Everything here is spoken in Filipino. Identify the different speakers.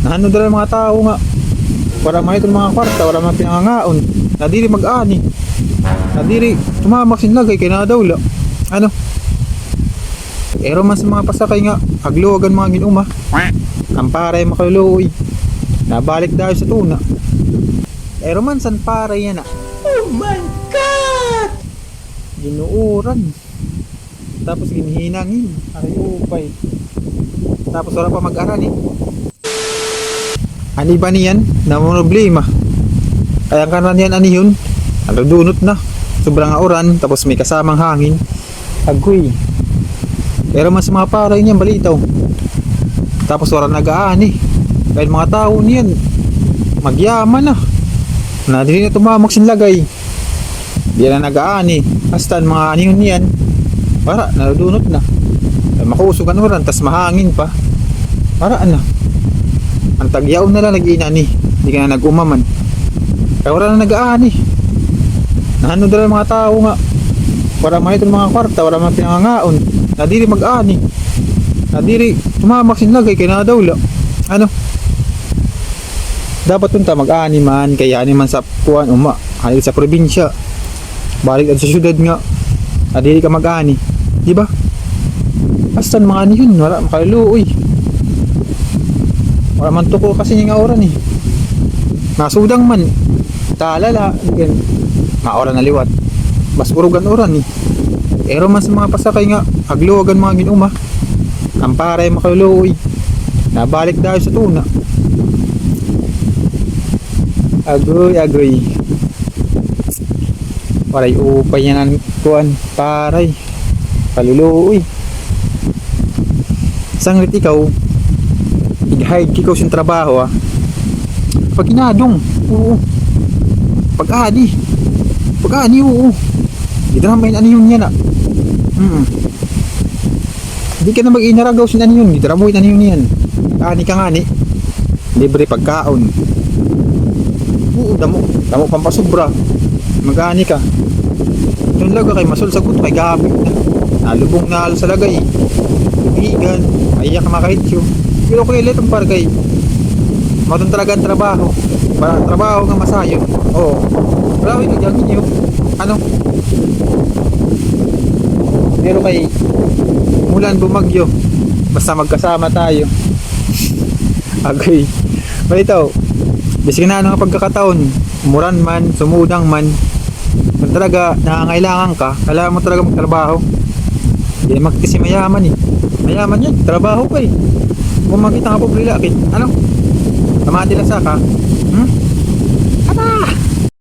Speaker 1: Nahano dala mga tao nga. Wala man itong mga kwarta, wala man pinangangaon. Nadiri mag-ani. Nadiri tumamak sinlagay kay nadawla. Ano? Pero man sa mga pasakay nga, agluwagan mga ginuma. Ang paray makaluluoy. Nabalik dahil sa tuna. Pero man san paray yan. Oh my God! Ginuuran. Tapos ginihinangin. Aray upay. Tapos wala pa mag-aral eh. Ani ba niyan? Naman problema. Kaya ang kanan yan ani yun. Nagdunot na. Sobrang auran. Tapos may kasamang hangin. Agoy. Pero mas mga paray niyan balitaw. Tapos wala nag-aani. Dahil mga tao niyan magyaman na. Nadili na tumamak sinlagay. Di na nag-aani. Basta mga anihon niyan. Para nadunot na. Makusugan oran. Tas mahangin pa. Para na. Ang tagyaw na lang nag-inani. Hindi ka na nag-umaman. Kaya wala na nag-aani. Nahano dala mga tao nga. Wala man itong mga kwarta, wala man pinangangaon. Nadiri mag-aani. Nadiri tumamak sinlagay kay nadawla. Ano? Dapat punta mag-aani man. Kaya ani man sa kuwan halit sa probinsya. Balik at sa syudad nga. Nadiri ka mag-aani. Diba? Basta mga ani yun. Wala makaluluoy. Wala man tuko kasi nga oran eh. Nasudang man. Talala. Maoran na liwat. Bas urugan oran eh. Pero man sa mga pasakay nga. Agluwagan mga ginuma. Ang paray makaluluoy. Nabalik dahil sa tuna. Agoy, agoy. Paray upay yan ang kuan. Paray. Kaluluoy. Sangrit ikaw. Hide kikaw sa trabaho pag inadong oo pag-ani oo dito naman ano yun yan hindi ka na mag-inaragaw sin ano yun dito naman ano yun yan ani ka nga ni libre pagkaon oo damo pampasubra mag-ani ka yung laga kay masul sa kuto kay gabig na nalubong na halos sa lagay tubigan ayak ka makahitsyo. Pero kung ilit ang pargay matong talaga ang trabaho trabaho nga masayo oo maraming kagagin nyo ano pero kay mulan bumagyo basta magkasama tayo agay malitaw bisig na ano nga pagkakataon umuran man sumudang man kung talaga nangangailangan ka kailangan mo talaga magtrabaho hindi magkisi mayaman eh mayaman yan trabaho ka eh kung makita nga po prilakit ano? Tama nila sa ka?